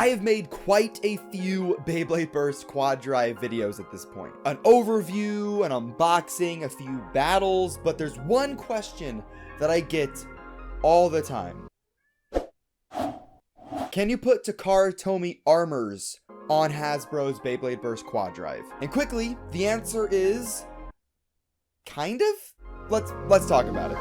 I have made quite a few Beyblade Burst QuadDrive videos at this point. An overview, an unboxing, a few battles, but there's one question that I get all the time. Can you put Takara Tomy armors on Hasbro's Beyblade Burst QuadDrive? And quickly, the answer is kind of. Let's talk about it.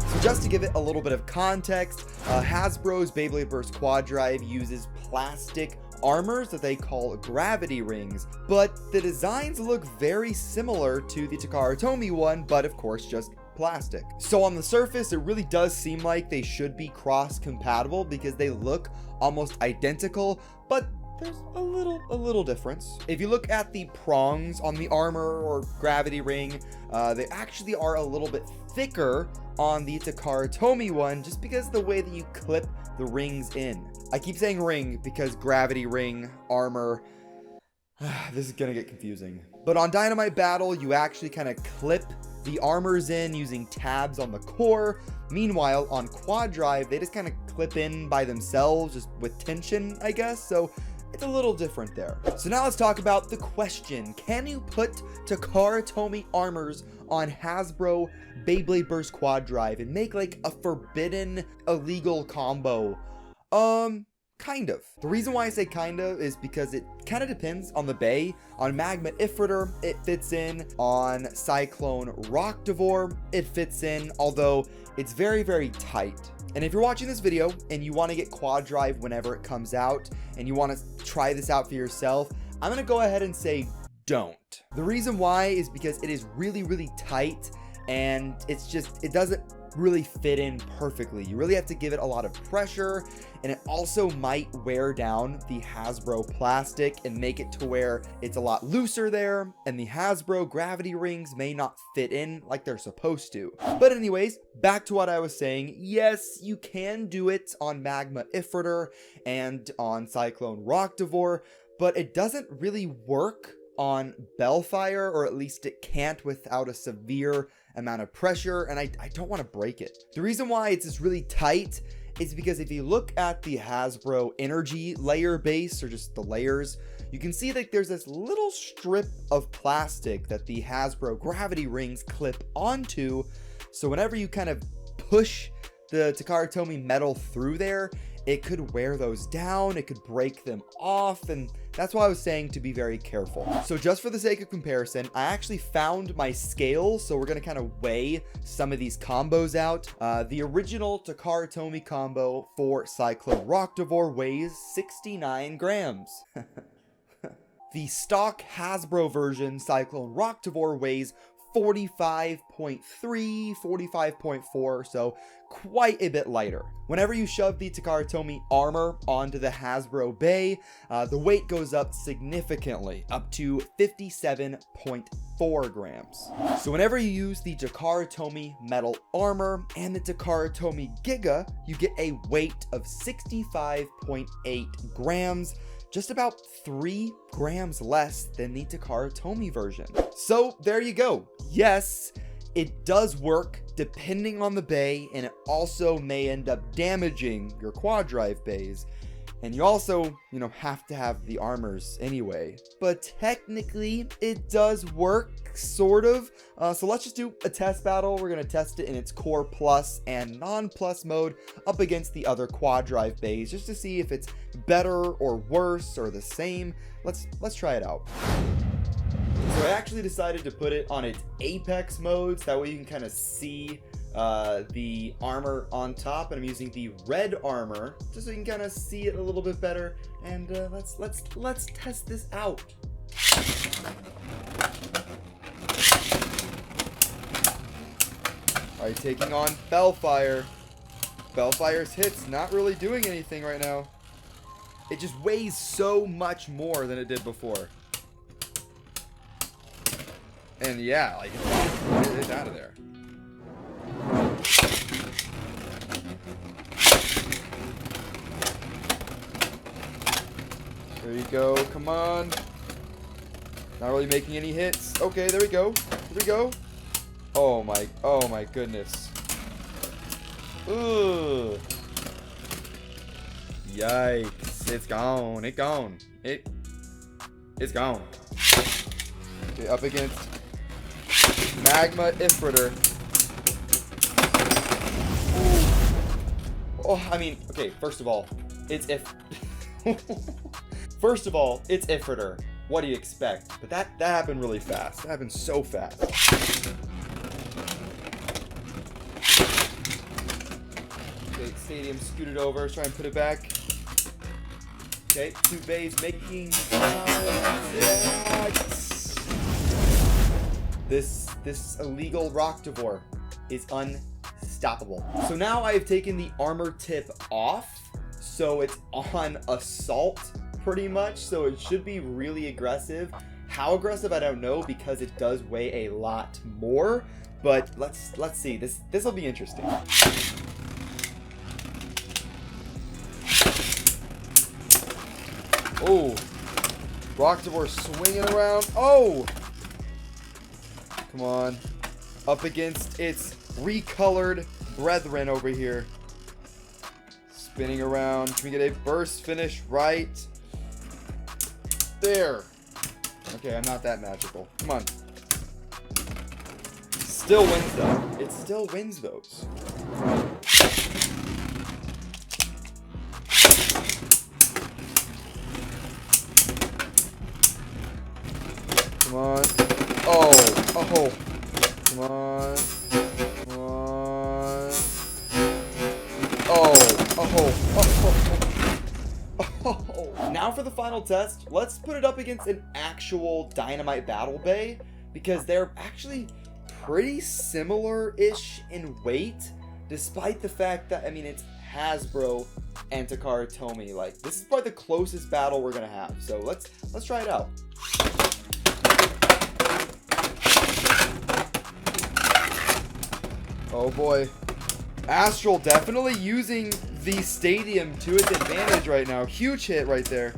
So just to give it a little bit of context, Hasbro's Beyblade Burst QuadDrive uses plastic armors that they call gravity rings, but the designs look very similar to the Takara Tomy one, but of course just plastic. So on the surface, it really does seem like they should be cross-compatible because they look almost identical, but there's a little difference. If you look at the prongs on the armor or gravity ring, they actually are a little bit thicker on the Takara Tomy one, just because of the way that you clip the rings in. I keep saying ring because gravity ring, armor, this is gonna get confusing. But on Dynamite Battle, you actually kind of clip the armors in using tabs on the core. Meanwhile, on QuadDrive, they just kind of clip in by themselves, just with tension, I guess. So it's a little different there. So now let's talk about the question. Can you put Takara Tomy armors on Hasbro Beyblade Burst QuadDrive and make like a forbidden illegal combo? Kind of. The reason why I say kind of is because it kind of depends on the bay. On Magma Ifritor, it fits in. On Cyclone Rockdivore, it fits in, although it's very, very tight. And if you're watching this video and you want to get QuadDrive whenever it comes out and you want to try this out for yourself, I'm going to go ahead and say don't. The reason why is because it is really, really tight and it doesn't really fit in perfectly. You really have to give it a lot of pressure, and it also might wear down the Hasbro plastic and make it to where it's a lot looser there, and the Hasbro gravity rings may not fit in like they're supposed to. But anyways, back to what I was saying. Yes, you can do it on Magma Ifritor and on Cyclone Rockdivore, but it doesn't really work on Bellfire, or at least it can't without a severe amount of pressure, and I don't want to break it. The reason why it's just really tight is because if you look at the Hasbro energy layer base, or just the layers, you can see that there's this little strip of plastic that the Hasbro gravity rings clip onto. So whenever you kind of push the Takara Tomy metal through there, it could wear those down, it could break them off, and that's why I was saying to be very careful. So just for the sake of comparison, I actually found my scale, so we're gonna kind of weigh some of these combos out. The original Takara Tomy combo for Cyclone Rockdivore weighs 69 grams. The stock Hasbro version Cyclone Rockdivore weighs 45.3, 45.4, so quite a bit lighter. Whenever you shove the Takara Tomy armor onto the Hasbro bay, the weight goes up significantly, up to 57.4 grams. So whenever you use the Takara Tomy metal armor and the Takara Tomy Giga, you get a weight of 65.8 grams, just about 3 grams less than the Takara Tomy version. So there you go. Yes, it does work depending on the bay, and it also may end up damaging your QuadDrive bays. And you also, have to have the armors anyway. But technically, it does work, sort of. So let's just do a test battle. We're going to test it in its Core Plus and Non-Plus mode up against the other QuadDrive bays, just to see if it's better or worse or the same. Let's try it out. So I actually decided to put it on its Apex modes. That way you can kind of see the armor on top, and I'm using the red armor just so you can kind of see it a little bit better. And let's test this out. All right, taking on Bellfire. Bellfire's hits not really doing anything right now. It just weighs so much more than it did before. And yeah, like it's out of there. There you go, come on. Not really making any hits. Okay, there we go. Here we go. Oh my goodness. Ugh. Yikes. It's gone. It's gone. It's gone. Okay, up against Magma Ifritter. Oh, I mean, okay, first of all, it's First of all, it's Ifritter. What do you expect? But that happened really fast. That happened so fast. Okay, Stadium scooted over. Try and put it back. Okay, 2 bays making this illegal Rocktavore is unstoppable. So now I have taken the armor tip off, so it's on assault pretty much, so it should be really aggressive. How aggressive, I don't know, because it does weigh a lot more, but let's see. This will be interesting. Oh, Rocktavore swinging around. Oh, come on, up against its recolored brethren over here. Spinning around. Can we get a burst finish right there? Okay, I'm not that magical. Come on. Still wins though. It still wins those. Come on. Oh. Come on. Come on. Oh. Now for the final test, let's put it up against an actual Dynamite Battle Bay, because they're actually pretty similar-ish in weight, despite the fact that, I mean, it's Hasbro and Takara Tomy. Like, this is probably the closest battle we're gonna have. So let's try it out. Oh boy. Astral definitely using the stadium to its advantage right now. Huge hit right there.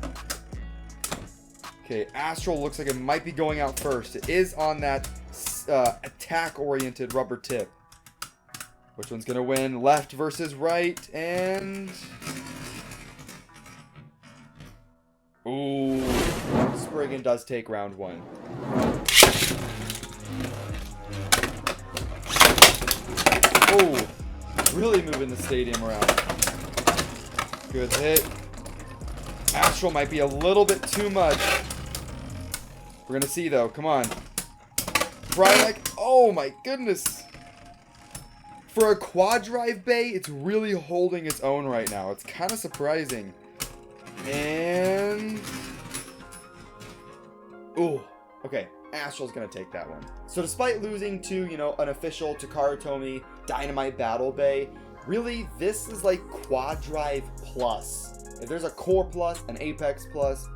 Okay, Astral looks like it might be going out first. It is on that attack-oriented rubber tip. Which one's gonna win? Left versus right, and... Ooh, Spriggan does take round 1. Oh, really moving the stadium around. Good hit. Astral might be a little bit too much. We're gonna see though. Come on. Right, like, oh my goodness. For a QuadDrive bay, it's really holding its own right now. It's kind of surprising. And... Ooh, okay. Astral's gonna take that one. So despite losing to, you know, an official Takara Tomy Dynamite Battle Bay, really, this is like QuadDrive Plus. If there's a Core Plus, an Apex Plus,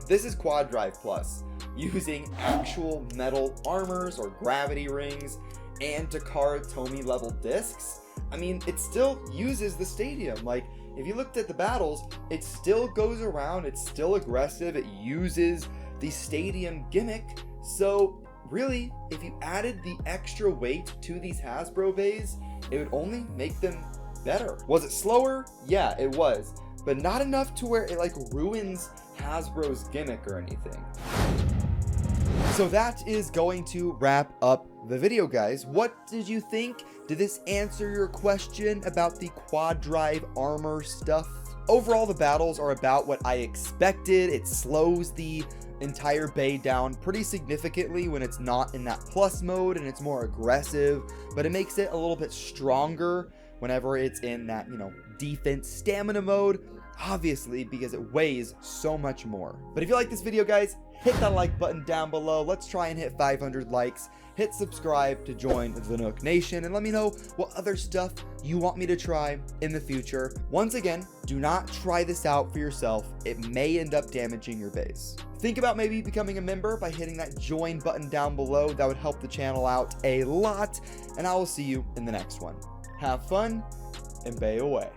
this is QuadDrive Plus. Using actual metal armors or gravity rings and Takara Tomy level discs. I mean, it still uses the stadium. Like, if you looked at the battles, it still goes around, it's still aggressive, it uses the stadium gimmick. So really, if you added the extra weight to these Hasbro bays, it would only make them better. Was it slower? Yeah, it was, but not enough to where it like ruins Hasbro's gimmick or anything. So that is going to wrap up the video, guys. What did you think? Did this answer your question about the QuadDrive armor stuff? Overall, the battles are about what I expected. It slows the entire bay down pretty significantly when it's not in that plus mode, and it's more aggressive, but it makes it a little bit stronger whenever it's in that, you know, defense stamina mode, obviously because it weighs so much more. But if you like this video, guys, hit that like button down below. Let's try and hit 500 likes. Hit subscribe to join the Nuc Nation, and let me know what other stuff you want me to try in the future. Once again, do not try this out for yourself. It may end up damaging your base. Think about maybe becoming a member by hitting that join button down below. That would help the channel out a lot, and I will see you in the next one. Have fun, and bay away.